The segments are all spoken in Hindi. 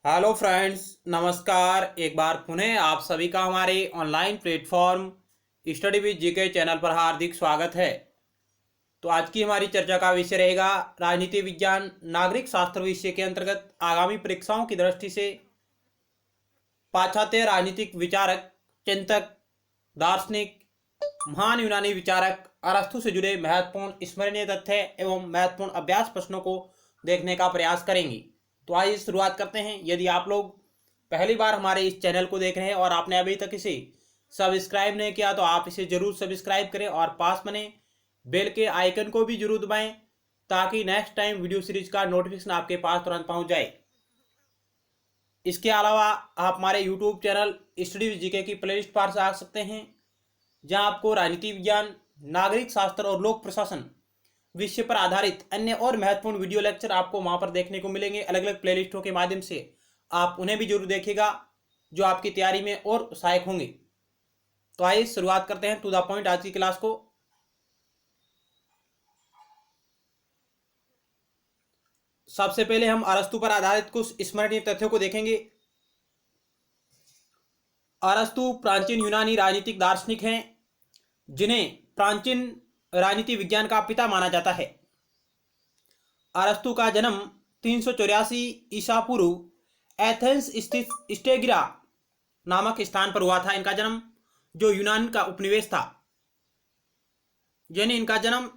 हेलो फ्रेंड्स, नमस्कार। एक बार पुनः आप सभी का हमारे online platform study with GK channel पर हार्दिक स्वागत है। तो आज की हमारी चर्चा का विषय रहेगा राजनीति विज्ञान नागरिक शास्त्र विषय के अंतर्गत आगामी परीक्षाओं की दृष्टि से पाश्चात्य राजनीतिक विचारक, चिंतक, दार्शनिक, महान यूनानी विचारक अरस्तु से जुड़े महत्वपूर्ण स्मरणीय तथ्य एवं महत्वपूर्ण अभ्यास प्रश्नों को देखने का प्रयास करेंगे। तो आइए शुरुआत करते हैं। यदि आप लोग पहली बार हमारे इस चैनल को देख रहे हैं और आपने अभी तक इसे सब्सक्राइब नहीं किया तो आप इसे जरूर सब्सक्राइब करें और पास बने बेल के आइकन को भी जरूर दबाएं ताकि नेक्स्ट टाइम वीडियो सीरीज का नोटिफिकेशन आपके पास तुरंत पहुंच जाए। इसके अलावा आप हमारे YouTube channel study with GK की प्लेलिस्ट पर आ सकते हैं, जहां आपको राजनीति विज्ञान, नागरिक शास्त्र और लोक प्रशासन विषय पर आधारित अन्य और महत्वपूर्ण वीडियो लेक्चर आपको वहां पर देखने को मिलेंगे। अलग अलग प्लेलिस्टों के माध्यम से आप उन्हें भी जरूर देखिएगा, जो आपकी तैयारी में और सहायक होंगे। तो आइए शुरुआत करते हैं टू द पॉइंट आज की क्लास को। सबसे पहले हम अरस्तु पर आधारित कुछ स्मरणीय तथ्यों को देखेंगे। अरस्तु प्राचीन यूनानी राजनीतिक दार्शनिक हैं, जिन्हें प्राचीन राजनीति विज्ञान का पिता माना जाता है। अरस्तु का जन्म 384 ईसा पूर्व एथेंस स्थित स्टेगिरा नामक स्थान पर हुआ था। इनका जन्म जो यूनान का उपनिवेश था, यानी इनका जन्म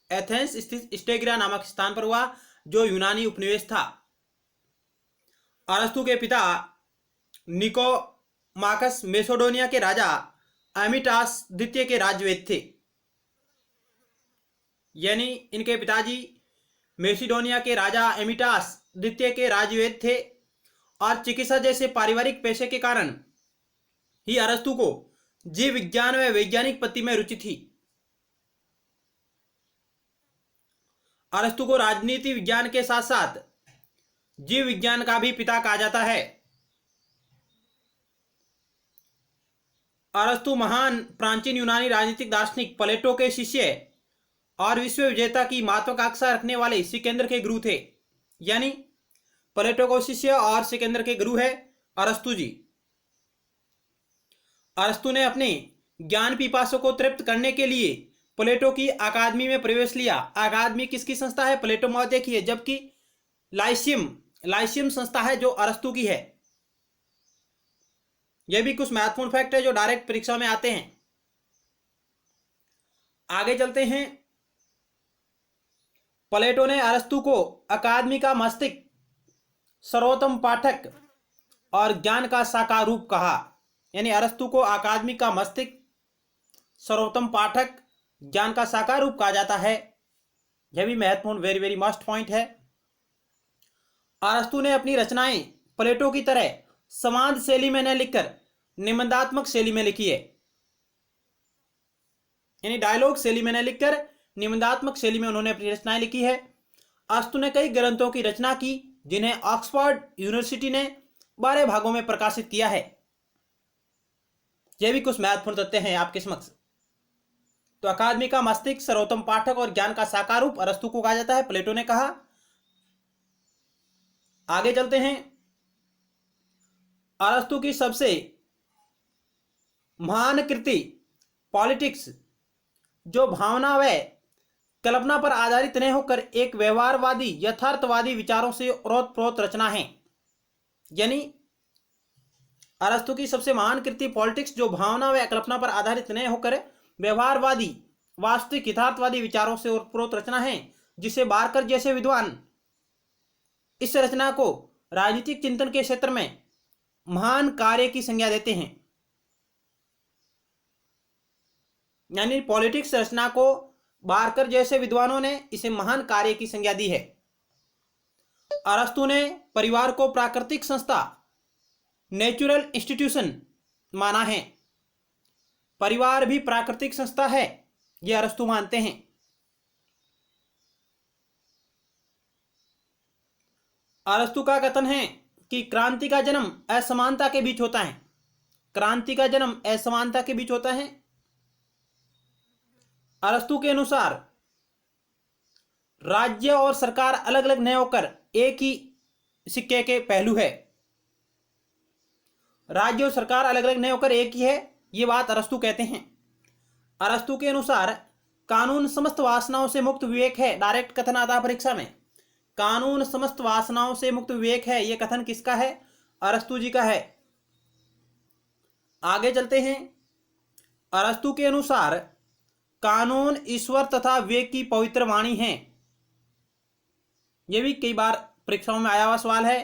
एथेंस स्थित स्टेगिरा नामक स्थान पर हुआ जो यूनानी उपनिवेश था। अरस्तु के पिता निकोमाकस मेसोडोनिया के राजा एमिटास द्वितीय के राजवेद थे, यानी इनके पिताजी मेसिडोनिया के राजा एमिटास द्वितीय के राजवेद थे और चिकित्सा जैसे पारिवारिक पेशे के कारण ही अरस्तु को जीव विज्ञान व वैज्ञानिक पत्ति में रुचि थी। अरस्तु को राजनीति विज्ञान के साथ साथ जीव विज्ञान का भी पिता कहा जाता है। अरस्तु महान प्राचीन यूनानी राजनीतिक दार्शनिक प्लेटो के शिष्य और विश्व विजेता की महत्वाकांक्षा रखने वाले सिकंदर के गुरु थे, यानी प्लेटो को शिष्य और सिकंदर के गुरु है अरस्तु जी। अरस्तु ने अपने ज्ञान पिपासु को तृप्त करने के लिए प्लेटो की अकादमी में प्रवेश लिया। अकादमी किसकी संस्था है? प्लेटो महोदय की है, जबकि लाइसियम संस्था है जो अरस्तु की है। यह भी कुछ महत्वपूर्ण फैक्ट है जो डायरेक्ट परीक्षा में आते हैं। आगे चलते हैं। प्लेटो ने अरस्तु को अकादमी का मस्तिष्क, सर्वोत्तम पाठक और ज्ञान का साकार रूप कहा, यानी अरस्तु को अकादमी का मस्तिष्क, सर्वोत्तम पाठक, ज्ञान का साकार रूप कहा जाता है। यह भी महत्वपूर्ण वेरी वेरी मस्ट पॉइंट है। अरस्तु ने अपनी रचनाएं प्लेटो की तरह संवाद शैली में न लिखकर निबंधात्मक शैली में लिखी है, यानी डायलॉग शैली में न लिखकर निबंधात्मक शैली में उन्होंने अपनी रचनाएं लिखी है। अरस्तु ने कई ग्रंथों की रचना की जिन्हें ऑक्सफोर्ड यूनिवर्सिटी ने 12 भागों में प्रकाशित किया है। यह भी कुछ महत्वपूर्ण तथ्य हैं आपके समक्ष। तो अकादमी का मस्तिष्क, सर्वोत्तम पाठक और ज्ञान का साकार रूप अरस्तु को कहा जाता है, प्लेटो ने कहा। आगे चलते हैं। अरस्तु की सबसे महान कृति पॉलिटिक्स, जो भावना व कल्पना पर आधारित नहीं होकर एक व्यवहारवादी यथार्थवादी विचारों से ओतप्रोत रचना है, यानी अरस्तु की सबसे महान कृति पॉलिटिक्स जो भावना व कल्पना पर आधारित नहीं होकर व्यवहारवादी वास्तविक यथार्थवादी विचारों से ओतप्रोत रचना है, जिसे बारकर जैसे विद्वान इस रचना को राजनीतिक चिंतन के क्षेत्र में महान कार्य की संज्ञा देते हैं, यानी पॉलिटिक्स रचना को बारकर जैसे विद्वानों ने इसे महान कार्य की संज्ञा दी है। अरस्तु ने परिवार को प्राकृतिक संस्था, नेचुरल इंस्टीट्यूशन माना है। परिवार भी प्राकृतिक संस्था है, यह अरस्तु मानते हैं। अरस्तु का कथन है कि क्रांति का जन्म असमानता के बीच होता है। क्रांति का जन्म असमानता के बीच होता है। अरस्तु के अनुसार राज्य और सरकार अलग अलग नहीं होकर एक ही सिक्के के पहलू है। राज्य और सरकार अलग अलग नहीं होकर एक ही है, ये बात अरस्तु कहते हैं। अरस्तु के अनुसार कानून समस्त वासनाओं से मुक्त विवेक है। डायरेक्ट कथन आता है परीक्षा में, कानून समस्त वासनाओं से मुक्त विवेक है। यह कथन किसका है? अरस्तु जी का है। आगे चलते हैं। अरस्तु के अनुसार कानून ईश्वर तथा विवेक की पवित्र वाणी है। यह भी कई बार परीक्षाओं में आया हुआ सवाल है।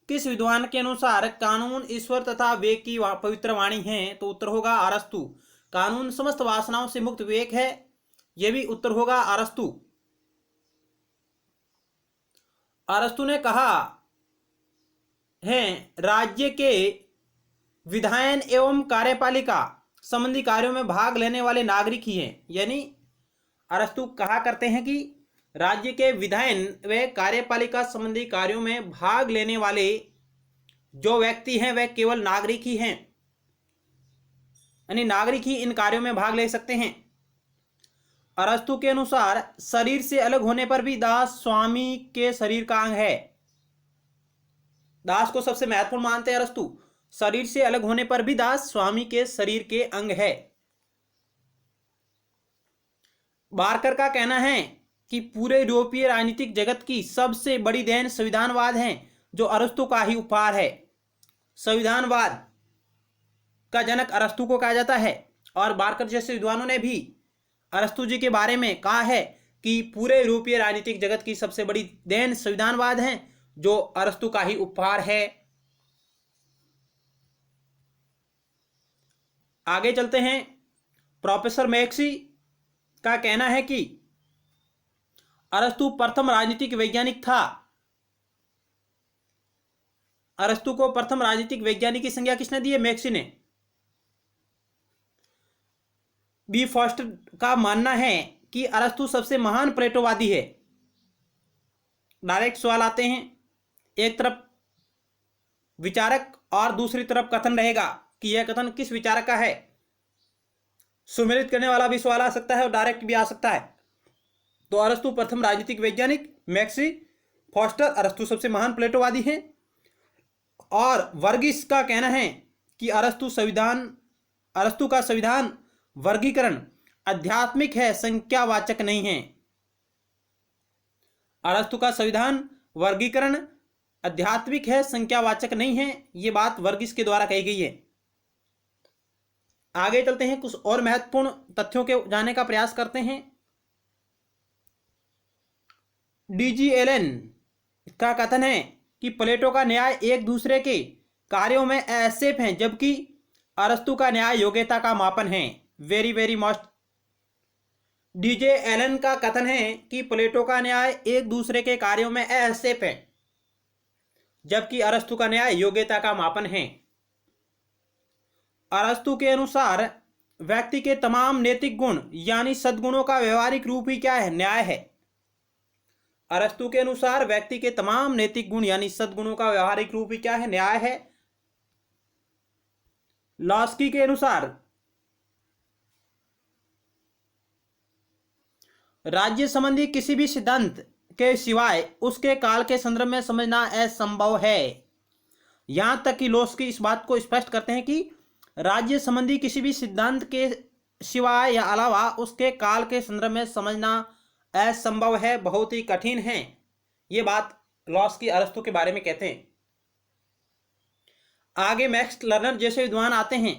किस विद्वान के अनुसार कानून ईश्वर तथा विवेक की पवित्र वाणी है? तो उत्तर होगा अरस्तु। कानून समस्त वासनाओं से मुक्त विवेक है, यह भी उत्तर होगा अरस्तु। अरस्तु ने कहा है राज्य के विधायन एवं कार्यपालिका संबंधी कार्यों में भाग लेने वाले नागरिक ही हैं। यानी अरस्तु कहा करते हैं कि राज्य के विधायन व कार्यपालिका संबंधी कार्यों में भाग लेने वाले जो व्यक्ति हैं वह केवल नागरिक ही हैं, यानी नागरिक ही इन कार्यों में भाग ले सकते हैं। अरस्तु के अनुसार शरीर से अलग होने पर भी दास स्वामी के शरीर का अंग है। दास को सबसे महत्वपूर्ण मानते हैं अरस्तु। शरीर से अलग होने पर भी दास स्वामी के शरीर के अंग है। बारकर का कहना है कि पूरे यूरोपीय राजनीतिक जगत की सबसे बड़ी देन संविधानवाद है, जो अरस्तु का ही उपहार है। संविधानवाद का जनक अरस्तु को कहा जाता है, और बारकर जैसे विद्वानों ने भी अरस्तु जी के बारे में कहा है कि पूरे यूरोपीय राजनीतिक जगत की सबसे बड़ी देन संविधानवाद है, जो अरस्तु का ही उपहार है। आगे चलते हैं। प्रोफेसर मैक्सी का कहना है कि अरस्तु प्रथम राजनीतिक वैज्ञानिक था। अरस्तु को प्रथम राजनीतिक वैज्ञानिक की संज्ञा किसने दी है? मैक्सी ने। बी फॉस्टर का मानना है कि अरस्तु सबसे महान प्लेटोवादी है। डायरेक्ट सवाल आते हैं। एक तरफ विचारक और दूसरी तरफ कथन रहेगा कि यह कथन किस विचारक का है। सुमेलित करने वाला भी सवाल आ सकता है और डायरेक्ट भी आ सकता है। तो अरस्तु प्रथम राजनीतिक वैज्ञानिक, मैक्सी, फॉस्टर, अरस्तु सबसे महान प्लेटोवादी हैं। और वर्गीस का कहना है कि अरस्तु का संविधान वर्गीकरण आध्यात्मिक है, संख्यावाचक नहीं है। अरस्तु का संविधान वर्गीकरण आध्यात्मिक है, संख्यावाचक नहीं है। यह बात वर्गीस के द्वारा कही गई है। आगे चलते हैं, कुछ और महत्वपूर्ण तथ्यों के जानने का प्रयास करते हैं। डीजी एलन का कथन है कि प्लेटो का न्याय एक दूसरे के कार्यों में असैफ हैं, जबकि अरस्तु का न्याय योग्यता का मापन है। Very very must. DJ Allen का कथन है कि प्लेटो का न्याय एक दूसरे के कार्यों में असैफ है, जबकि अरस्तु का न्याय योग्यता का मापन है। अरस्तु के अनुसार व्यक्ति के तमाम नैतिक गुण यानी सद्गुणों का व्यवहारिक रूप ही क्या है? न्याय है। अरस्तु के अनुसार व्यक्ति के तमाम नैतिक गुण यानी सद्गुणों का व्यवहारिक रूप ही क्या है? न्याय है। लॉस्की के अनुसार राज्य संबंधी किसी भी सिद्धांत के सिवाय उसके काल के संदर्भ में समझना असंभव है। यहां तक कि लॉस्की इस बात को स्पष्ट करते हैं कि राज्य संबंधी किसी भी सिद्धांत के सिवाय या अलावा उसके काल के संदर्भ में समझना असंभव है, बहुत ही कठिन है। ये बात लॉस्की अरस्तु के बारे में कहते हैं। आगे मैक्स लर्नर जैसे विद्वान आते हैं।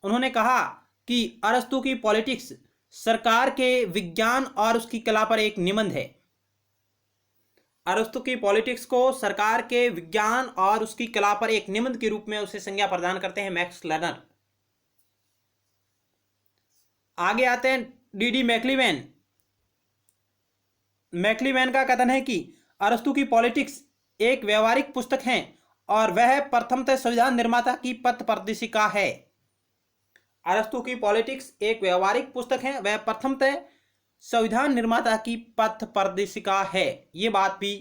उन्होंने कहा कि अरस्तु की पॉलिटिक्स सरकार के विज्ञान और उसकी कला पर एक निबंध है। अरस्तु की पॉलिटिक्स को सरकार के विज्ञान और उसकी कला पर एक निबंध के रूप में उसे संज्ञा प्रदान करते हैं मैक्स लर्नर। आगे आते हैं डीडी मैक्लिवेन। मैक्लिवेन का कथन है कि अरस्तु की पॉलिटिक्स एक व्यवहारिक पुस्तक है और वह प्रथमतः संविधान निर्माता की पथ प्रदर्शिका है। अरस्तु की पॉलिटिक्स एक व्यवहारिक पुस्तक है, वह प्रथमतः संविधान निर्माता की पथ प्रदर्शिका है। यह बात भी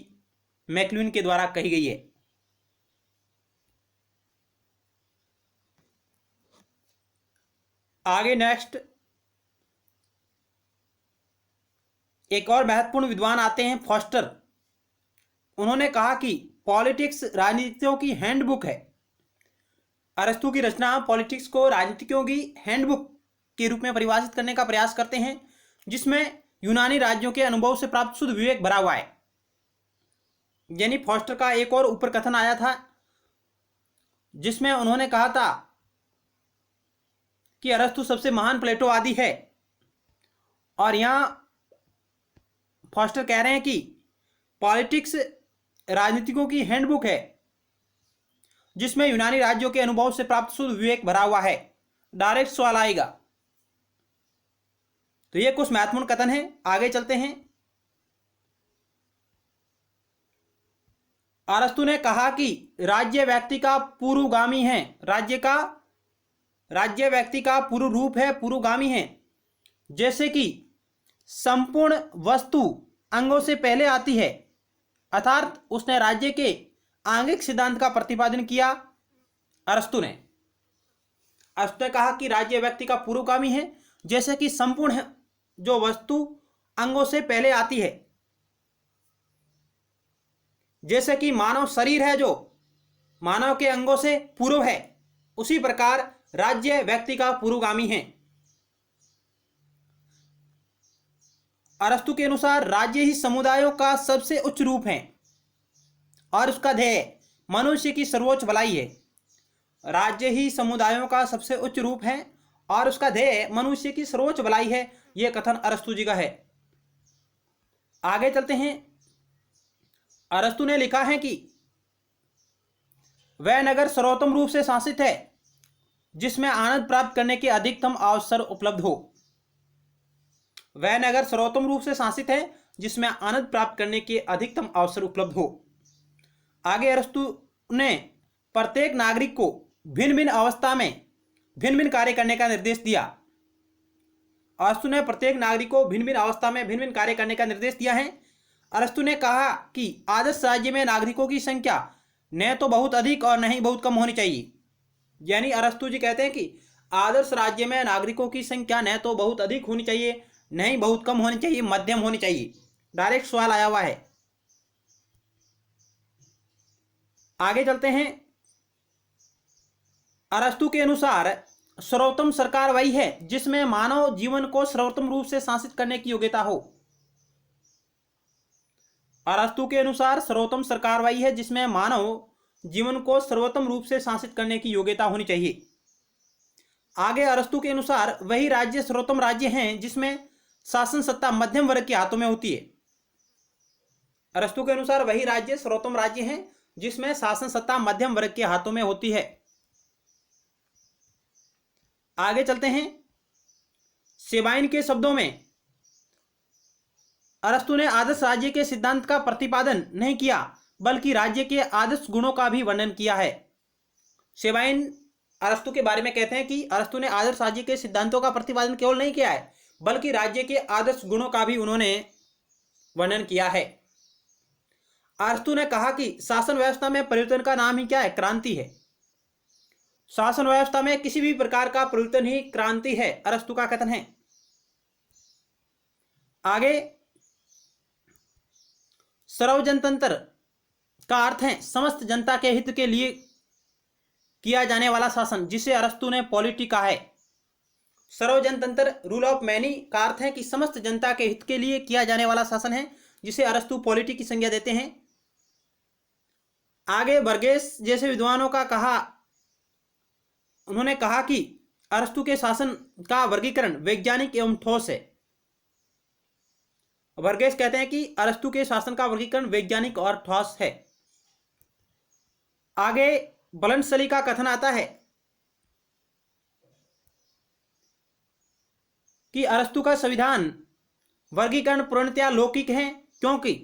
मैक्लिवेन के द्वारा कही गई है। आगे नेक्स्ट एक और महत्वपूर्ण विद्वान आते हैं, फॉस्टर। उन्होंने कहा कि पॉलिटिक्स राजनीतियों की हैंडबुक है। अरस्तु की रचना पॉलिटिक्स को राजनीतिज्ञों की हैंडबुक के रूप में परिभाषित करने का प्रयास करते हैं, जिसमें यूनानी राज्यों के अनुभव से प्राप्त शुद्ध विवेक भरा हुआ है। यानी फॉस्टर का एक और ऊपर कथन आया था, जिसमें उन्होंने कहा था कि अरस्तु सबसे महान प्लेटोवादी है, और यहां फॉस्टर कह रहे हैं कि पॉलिटिक्स राजनीतिकों की हैंडबुक है, जिसमें यूनानी राज्यों के अनुभव से प्राप्त शुद्ध विवेक भरा हुआ है। डायरेक्ट सवाल आएगा। तो ये कुछ महत्वपूर्ण कथन है। आगे चलते हैं। अरस्तु ने कहा कि राज्य व्यक्ति का पूर्वगामी है। राज्य व्यक्ति का पूर्व रूप है, पूर्वगामी है। जैसे कि संपूर्ण वस्तु अंगों से पहले आती है, अर्थात उसने राज्य के आंगिक सिद्धांत का प्रतिपादन किया। अरस्तु ने कहा कि राज्य व्यक्ति का पूर्वगामी है, जैसे कि संपूर्ण जो वस्तु अंगों से पहले आती है। जैसे कि मानव शरीर है जो मानव के अंगों से पूर्व है, उसी प्रकार राज्य व्यक्ति का पूर्वगामी है। अरस्तु के अनुसार राज्य ही समुदायों का सबसे उच्च रूप है और उसका ध्येय मनुष्य की सर्वोच्च भलाई है। राज्य ही समुदायों का सबसे उच्च रूप है और उसका ध्येय मनुष्य की सर्वोच्च भलाई है। यह कथन अरस्तु जी का है। आगे चलते हैं। अरस्तु ने लिखा है कि वह नगर सर्वोत्तम रूप से शासित है जिसमें आनंद प्राप्त करने के अधिकतम अवसर उपलब्ध हो। वह नगर सर्वोत्तम रूप से शासित है जिसमें आनंद प्राप्त करने के अधिकतम अवसर उपलब्ध हो। आगे अरस्तु ने प्रत्येक नागरिक को भिन्न भिन्न अवस्था में भिन्न भिन्न कार्य करने का निर्देश दिया। अरस्तु ने प्रत्येक नागरिक को भिन्न भिन्न अवस्था में भिन्न भिन्न कार्य करने का निर्देश दिया है। अरस्तु ने कहा कि आदर्श राज्य में नागरिकों की संख्या न तो बहुत अधिक और न ही बहुत कम होनी चाहिए। यानी अरस्तु जी कहते हैं कि आदर्श राज्य में नागरिकों की संख्या न तो बहुत अधिक होनी चाहिए, न ही बहुत कम होनी चाहिए, मध्यम होनी चाहिए। डायरेक्ट सवाल आया हुआ है। आगे चलते हैं। अरस्तु के अनुसार सर्वोत्तम सरकार वही है जिसमें मानव जीवन को सर्वोत्तम रूप से शासित करने की योग्यता हो। अरस्तु के अनुसार सर्वोत्तम सरकार वही है जिसमें मानव जीवन को सर्वोत्तम रूप से शासित करने की योग्यता होनी चाहिए। आगे अरस्तु के अनुसार वही राज्य सर्वोत्तम राज्य हैं जिसमें शासन सत्ता मध्यम वर्ग के हाथों में होती है। अरस्तु के अनुसार वही राज्य सर्वोत्तम राज्य हैं जिसमें शासन सत्ता मध्यम वर्ग के हाथों में होती है। आगे चलते हैं। सेबाइन के शब्दों में अरस्तु ने आदर्श राज्य के सिद्धांत का प्रतिपादन नहीं किया, बल्कि राज्य के आदर्श गुणों का भी वर्णन किया है। सेबाइन अरस्तु के बारे में कहते हैं कि अरस्तु ने आदर्श राज्य के सिद्धांतों का प्रतिपादन केवल नहीं किया है, बल्कि राज्य के आदर्श गुणों का भी उन्होंने वर्णन किया है। अरस्तु ने कहा कि शासन व्यवस्था में परिवर्तन का नाम ही क्या है? क्रांति है। शासन व्यवस्था में किसी भी प्रकार का परिवर्तन ही क्रांति है, अरस्तु का कथन है। आगे सर्वजनतंत्र का अर्थ है समस्त जनता के हित के लिए किया जाने वाला शासन, जिसे अरस्तु ने पॉलिटी कहा है। सर्वजनतंत्र रूल ऑफ मैनी का अर्थ है कि समस्त जनता के हित के लिए किया जाने वाला शासन है, जिसे अरस्तु पॉलिटी की संज्ञा देते हैं। आगे बर्गेस जैसे विद्वानों का कहा, उन्होंने कहा कि अरस्तु के शासन का वर्गीकरण वैज्ञानिक एवं ठोस है। बर्गेस कहते हैं कि अरस्तु के शासन का वर्गीकरण वैज्ञानिक और ठोस है। आगे बलनसली का कथन आता है कि अरस्तु का संविधान वर्गीकरण पूर्णतया लौकिक है, क्योंकि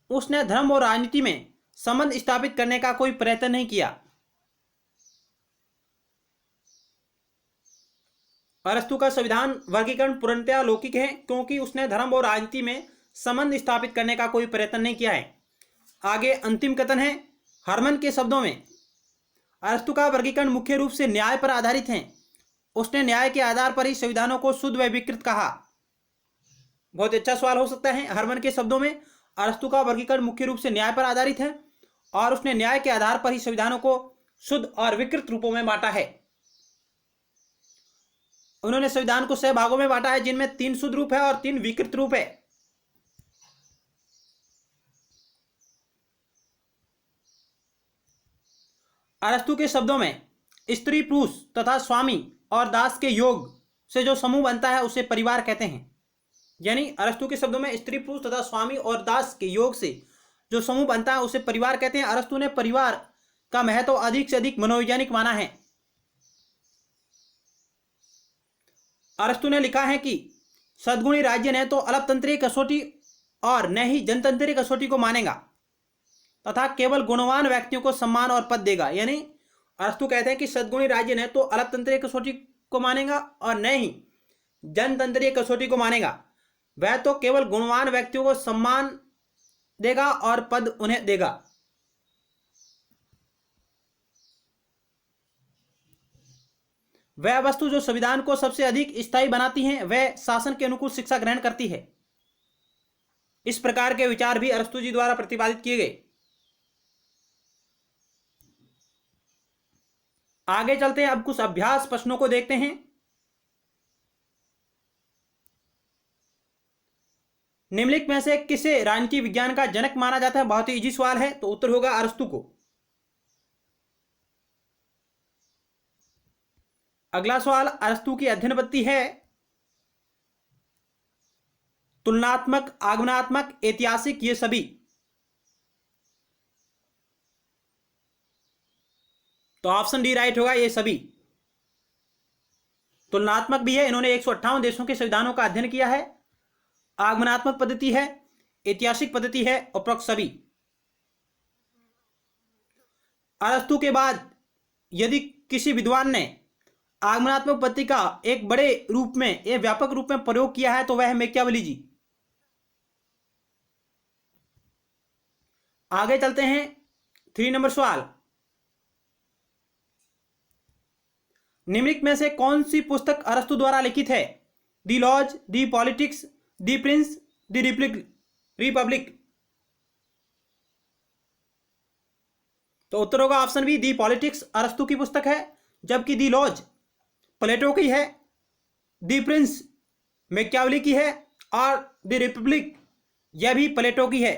उसने धर्म और राजनीति में संबंध स्थापित करने का कोई प्रयत्न नहीं किया। अरस्तु का संविधान वर्गीकरण पूर्णतया लौकिक है, क्योंकि उसने धर्म और राजनीति में संबंध स्थापित करने का कोई प्रयत्न नहीं किया है। आगे अंतिम कथन है हरमन के शब्दों में, अरस्तु का वर्गीकरण मुख्य रूप से न्याय पर आधारित है। उसने न्याय के आधार पर ही संविधानों को शुद्ध व विकृत कहा। बहुत अच्छा सवाल हो सकता है। हरमन के शब्दों में अरस्तु का वर्गीकरण मुख्य रूप से न्याय पर आधारित है और उसने न्याय के आधार पर ही संविधानों को शुद्ध और विकृत रूपों में बांटा है। उन्होंने संविधान को 6 भागों में बांटा है, जिनमें 3 शुद्ध रूप है और 3 विकृत रूप है। अरस्तु के शब्दों में स्त्री, पुरुष तथा स्वामी और दास के योग से जो समूह बनता है उसे परिवार कहते हैं। यानी अरस्तु के शब्दों में स्त्री, पुरुष तथा स्वामी और दास के योग से जो समूह बनता है उसे परिवार कहते हैं। अरस्तु ने परिवार का महत्व अधिक से अधिक मनोवैज्ञानिक माना है। अरस्तु ने लिखा है कि सद्गुणी राज्य न तो अलपतंत्रीय कसौटी और न ही जनतंत्रीय कसौटी को मानेगा तथा केवल गुणवान व्यक्तियों को सम्मान और पद देगा। यानी अरस्तु कहते हैं कि सद्गुणी राज्य न तो अलपतंत्रीय कसौटी को मानेगा और न ही जनतंत्रीय कसौटी को मानेगा, वह तो केवल गुणवान व्यक्तियों को सम्मान देगा और पद उन्हें देगा। वह वस्तु जो संविधान को सबसे अधिक स्थायी बनाती है वह शासन के अनुकूल शिक्षा ग्रहण करती है। इस प्रकार के विचार भी अरस्तु जी द्वारा प्रतिपादित किए गए। आगे चलते हैं, अब कुछ अभ्यास प्रश्नों को देखते हैं। निम्नलिखित में से किसे राजनीति विज्ञान का जनक माना जाता है? बहुत ही इजी सवाल है, तो उत्तर होगा अरस्तु को। अगला सवाल, अरस्तु की अध्ययन पद्धति है तुलनात्मक, आगमनात्मक, ऐतिहासिक, ये सभी। तो ऑप्शन डी राइट होगा, ये सभी। तुलनात्मक भी है, इन्होंने 158 देशों के संविधानों का अध्ययन किया है। आगमनात्मक पद्धति है, ऐतिहासिक पद्धति है, उपरोक्त सभी। अरस्तु के बाद यदि किसी विद्वान ने आगमनात्मक पद्धति का एक बड़े रूप में, एक व्यापक रूप में प्रयोग किया है तो वह है मैकियावेली जी। आगे चलते हैं, 3 नंबर सवाल, निम्नलिखित में से कौन सी पुस्तक अरस्तु द्वारा लिखित है? The laws, the politics, the prince, the republic. तो उत्तर होगा ऑप्शन बी, दी पॉलिटिक्स अरस्तु की पुस्तक है, जबकि दी लॉज प्लेटो की है, दी प्रिंस मैकियावेली की है और दी रिपब्लिक यह भी प्लेटो की है।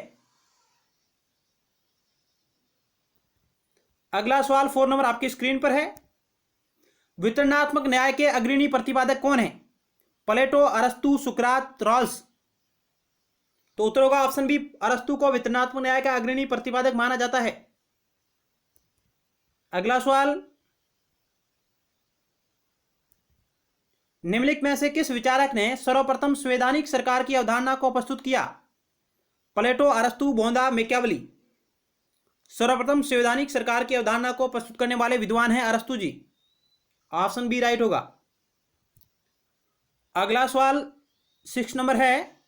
अगला सवाल 4 नंबर आपकी स्क्रीन पर है, वितरणात्मक न्याय के अग्रणी प्रतिपादक कौन है? प्लेटो, अरस्तु, सुकरात, रॉल्स। तो उत्तर होगा ऑप्शन बी, अरस्तु को वितरणात्मक न्याय का अग्रणी प्रतिपादक माना जाता है। अगला सवाल, निम्नलिखित में से किस विचारक ने सर्वप्रथम संवैधानिक सरकार की अवधारणा को प्रस्तुत किया? प्लेटो, अरस्तु, बोंदा, मैकियावेली। सर्वप्रथम संवैधानिक सरकार की अवधारणा को प्रस्तुत करने वाले विद्वान हैं अरस्तु जी। ऑप्शन बी राइट होगा। अगला सवाल 6 नंबर है,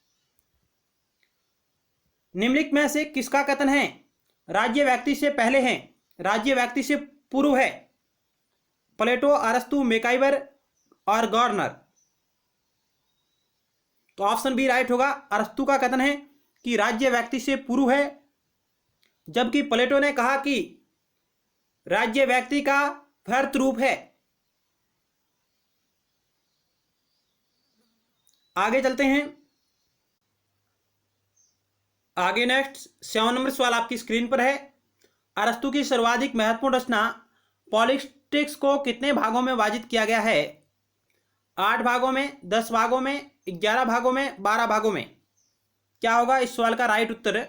निम्नलिखित में से किसका कथन है राज्य व्यक्ति से पहले है, राज्य व्यक्ति से पूर्व है? प्लेटो, अरस्तु, मैकाइवर और गॉर्नर। तो ऑप्शन बी राइट होगा। अरस्तु का कथन है कि राज्य व्यक्ति से पूर्व है, जबकि प्लेटो ने कहा कि राज्य व्यक्ति का भर्त रूप है। आगे चलते हैं, आगे नेक्स्ट 7 नंबर सवाल आपकी स्क्रीन पर है, अरस्तु की सर्वाधिक महत्वपूर्ण रचना पॉलिटिक्स को कितने भागों में विभाजित किया गया है? 8 भागों में, 10 भागों में, 11 भागों में, 12 भागों में। क्या होगा इस सवाल का राइट उत्तर?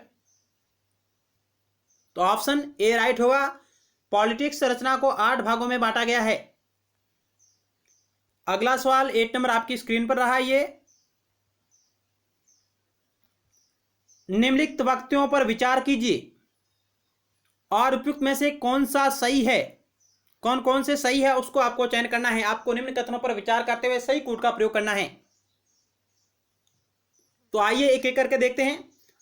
तो ऑप्शन ए राइट होगा, पॉलिटिक्स रचना को 8 भागों में बांटा गया है। अगला सवाल 8 नंबर आपकी स्क्रीन पर रहा, ये निम्नलिखित वक्तव्यों पर विचार कीजिए और उपयुक्त में से कौन सा सही है, कौन कौन से सही है उसको आपको चयन करना है। आपको निम्न कथनों पर विचार करते हुए सही कूट का प्रयोग करना है। तो आइए एक एक करके देखते हैं।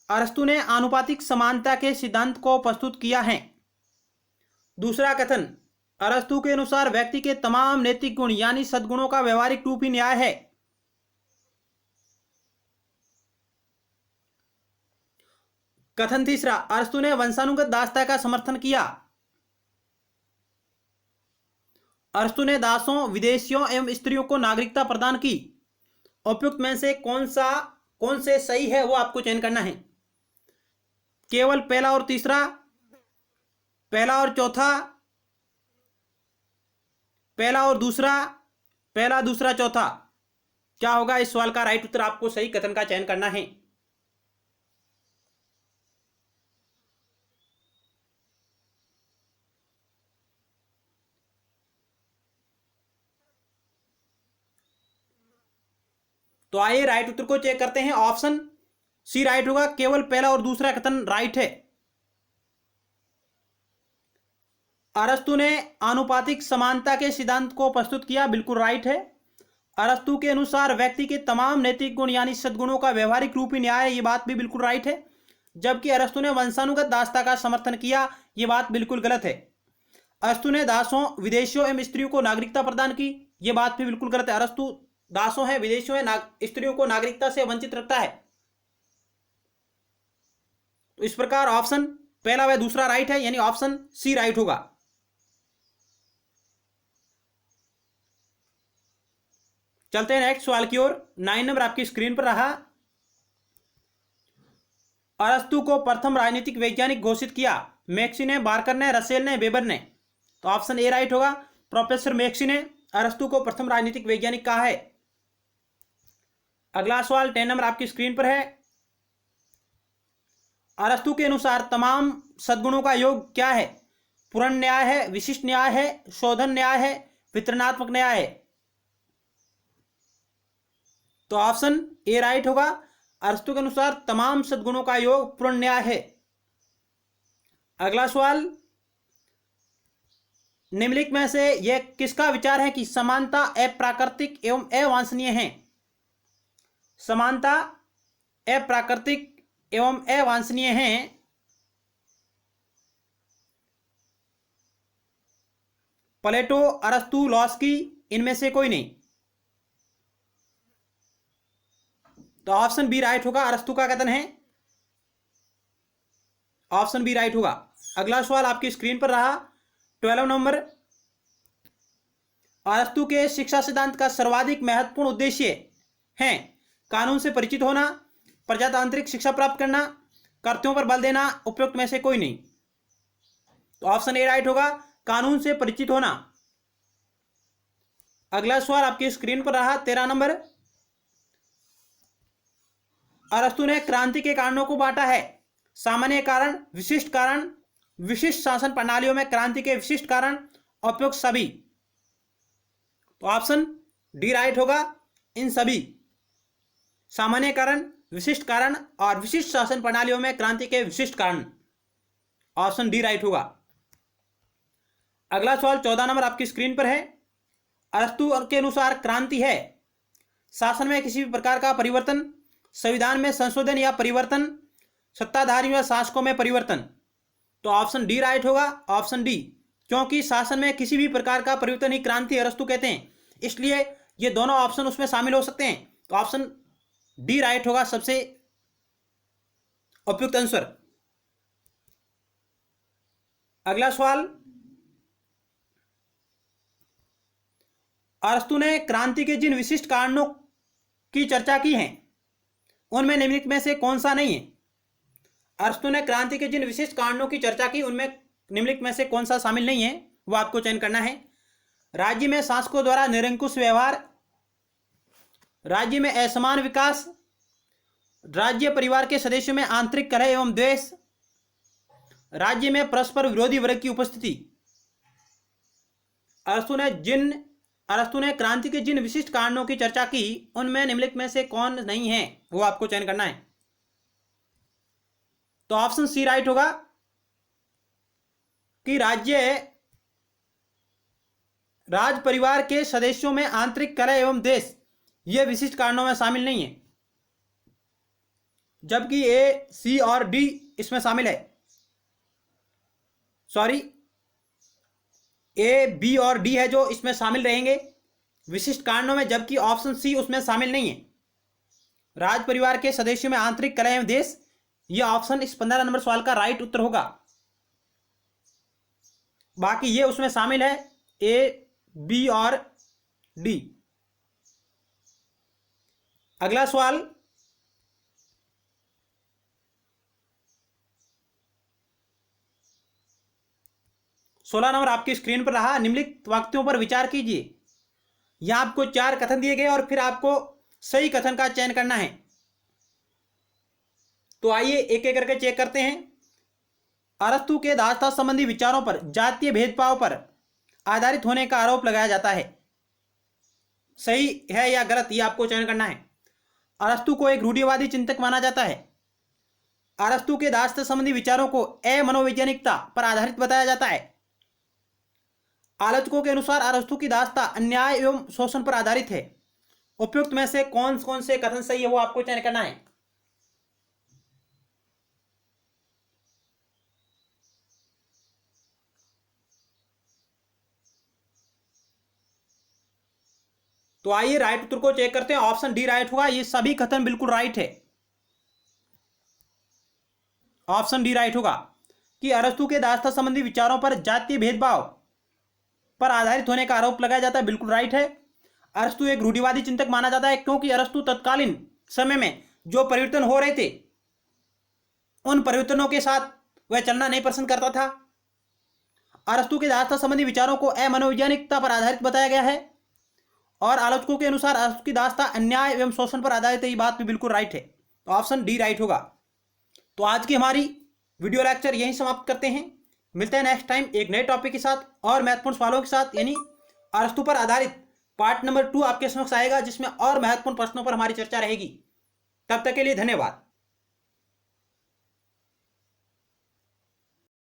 अरस्तु ने आनुपातिक समानता के सिद्धांत को प्रस्तुत किया है। दूसरा कथन, अरस्तु के अनुसार व्यक्ति के तमाम नैतिक गुण यानी सद्गुणों का व्यवहारिक रूप ही न्याय है। कथन तीसरा, अरस्तु ने वंशानुगत दासता का समर्थन किया। अरस्तु ने दासों, विदेशियों एवं स्त्रियों को नागरिकता प्रदान की। उपयुक्त में से कौन से सही है वो आपको चयन करना है। केवल पहला और तीसरा, पहला और चौथा, पहला और दूसरा, पहला दूसरा चौथा। क्या होगा इस सवाल का राइट उत्तर? आपको सही कथन का चयन करना है। तो आइए राइट उत्तर को चेक करते हैं। ऑप्शन सी राइट होगा, केवल पहला और दूसरा कथन राइट है। अरस्तु ने आनुपातिक समानता के सिद्धांत को प्रस्तुत किया, बिल्कुल राइट है। अरस्तु के अनुसार व्यक्ति के तमाम नैतिक गुण यानी सद्गुणों का व्यवहारिक रूप ही न्याय है, ये बात भी बिल्कुल राइट है। जबकि अरस्तु ने वंशानुगत दासता का समर्थन किया, ये बात बिल्कुल गलत है। अरस्तु ने दासों, विदेशियों एवं स्त्रियों को नागरिकता प्रदान की, ये बात भी बिल्कुल गलत है। अरस्तु दासों है, विदेशियों है, स्त्रियों को नागरिकता से वंचित रखता है। तो इस प्रकार ऑप्शन पहला व दूसरा राइट है, यानी ऑप्शन सी राइट होगा। चलते हैं नेक्स्ट सवाल की ओर। 9 नंबर आपकी स्क्रीन पर रहा। अरस्तु को प्रथम राजनीतिक वैज्ञानिक घोषित किया। मैक्सी ने, बार्कर ने, रसेल ने, वेबर ने। तो ऑप्शन ए राइट होगा, प्रोफेसर मैक्सी ने अरस्तु को प्रथम राजनीतिक वैज्ञानिक कहा है। अगला सवाल 10 नंबर आपकी स्क्रीन पर है। अरस्तु के अनुसार तमाम सद्गुणों का योग क्या है? पूर्ण न्याय है, विशिष्ट न्याय है, शोधन न्याय है, वितरणात्मक न्याय है। तो ऑप्शन ए राइट होगा। अरस्तु के अनुसार तमाम सद्गुणों का योग पूर्ण न्याय है। अगला सवाल, निम्नलिखित में से यह किसका विचार है कि समानता अप्राकृतिक एवं अवांछनीय है? समानता अप्राकृतिक एवं अवांछनीय है। प्लेटो, अरस्तु, लॉस्की, इनमें से कोई नहीं। तो ऑप्शन बी राइट होगा, अरस्तु का कथन है। ऑप्शन बी राइट होगा। अगला सवाल आपकी स्क्रीन पर रहा 12 नंबर। अरस्तु के शिक्षा सिद्धांत का सर्वाधिक महत्वपूर्ण उद्देश्य है कानून से परिचित होना, प्रजातांत्रिक शिक्षा प्राप्त करना, कर्तव्यों पर बल देना। उपयुक्त में से कोई नहीं। तो ऑप्शन ए राइट होगा, कानून से परिचित होना। अगला सवाल आपकी स्क्रीन पर रहा 13 नंबर। अरस्तु ने क्रांति के कारणों को बांटा है। सामान्य कारण, विशिष्ट कारण, विशिष्ट शासन प्रणालियों में क्रांति के विशिष्ट कारण, उपयुक्त सभी। तो ऑप्शन डी राइट होगा, इन सभी। सामान्य कारण, विशिष्ट कारण और विशिष्ट शासन प्रणालियों में क्रांति के विशिष्ट कारण। ऑप्शन डी राइट होगा। अगला सवाल 14 नंबर आपकी स्क्रीन पर है। अरस्तु के अनुसार क्रांति है शासन में किसी भी प्रकार का परिवर्तन, संविधान में संशोधन या परिवर्तन, सत्ताधारियों या शासकों में परिवर्तन। तो ऑप्शन डी राइट होगा, ऑप्शन डी। क्योंकि शासन में किसी भी प्रकार का परिवर्तन ही क्रांति अरस्तु कहते हैं, इसलिए ये दोनों ऑप्शन उसमें शामिल हो सकते हैं। तो ऑप्शन डी राइट होगा, सबसे उपयुक्त आंसर। अगला सवाल, अरस्तु ने क्रांति के जिन विशिष्ट कारणों की चर्चा की है उनमें निम्नलिखित में से कौन सा नहीं है? अरस्तु ने क्रांति के जिन विशिष्ट कारणों की चर्चा की उनमें निम्नलिखित में से कौन सा शामिल नहीं है, वो आपको चयन करना है। राज्य में शासकों द्वारा निरंकुश व्यवहार, राज्य में असमान विकास, राज्य परिवार के सदस्यों में आंतरिक कलह एवं द्वेष, राज्य में परस्पर विरोधी वर्ग की उपस्थिति। अरस्तु ने क्रांति के जिन विशिष्ट कारणों की चर्चा की उनमें निम्नलिखित में से कौन नहीं है, वो आपको चयन करना है। तो ऑप्शन सी राइट होगा कि राज परिवार के सदस्यों में आंतरिक कलह एवं द्वेष ये विशिष्ट कारणों में शामिल नहीं है, जबकि ए, सी और डी इसमें शामिल है। सॉरी, ए, बी और डी है जो इसमें शामिल रहेंगे विशिष्ट कारणों में, जबकि ऑप्शन सी उसमें शामिल नहीं है। राज परिवार के सदस्यों में आंतरिक कलह एवं द्वेष, यह ऑप्शन इस 15 नंबर सवाल का राइट उत्तर होगा। बाकी ये उसमें शामिल है, ए, बी और डी। अगला सवाल, 16 नंबर आपकी स्क्रीन पर रहा। निम्नलिखित वाक्यों पर विचार कीजिए। यहां आपको 4 कथन दिए गए और फिर आपको सही कथन का चयन करना है। तो आइए एक एक करके चेक करते हैं। अरस्तु के दासता संबंधी विचारों पर जातीय भेदभाव पर आधारित होने का आरोप लगाया जाता है। सही है या गलत, ये आपको चयन करना है। अरस्तु को एक रूढ़िवादी चिंतक माना जाता है। अरस्तु के दासता संबंधी विचारों को अमनोवैज्ञानिकता पर आधारित बताया जाता है। आलोचकों के अनुसार अरस्तु की दासता अन्याय एवं शोषण पर आधारित है। उपयुक्त में से कौन कौन से कथन सही है वो आपको चयन करना है। तो आइए राइट उत्तर को चेक करते हैं। ऑप्शन डी राइट होगा। ये सभी कथन बिल्कुल राइट है। ऑप्शन डी राइट होगा कि अरस्तु के दासता संबंधी विचारों पर जातीय भेदभाव पर आधारित होने का आरोप लगाया जाता है, बिल्कुल राइट है। अरस्तु एक रूढ़िवादी चिंतक माना जाता है क्योंकि अरस्तु तत्कालीन समय में जो परिवर्तन हो रहे थे उन परिवर्तनों के साथ वह चलना नहीं पसंद करता था। अरस्तु के दासता संबंधी विचारों को अमनोवैज्ञानिकता पर आधारित बताया गया है और आलोचकों के अनुसार अरस्तु की दासता अन्याय एवं शोषण पर आधारित है। ये बात भी बिल्कुल राइट है। तो ऑप्शन डी राइट होगा। तो आज की हमारी वीडियो लेक्चर यहीं समाप्त करते हैं। मिलते हैं नेक्स्ट टाइम एक नए टॉपिक के साथ और महत्वपूर्ण सवालों के साथ, यानी अरस्तु पर आधारित पार्ट नंबर 2 आपके समक्ष आएगा, जिसमें और महत्वपूर्ण प्रश्नों पर हमारी चर्चा रहेगी। तब तक के लिए धन्यवाद।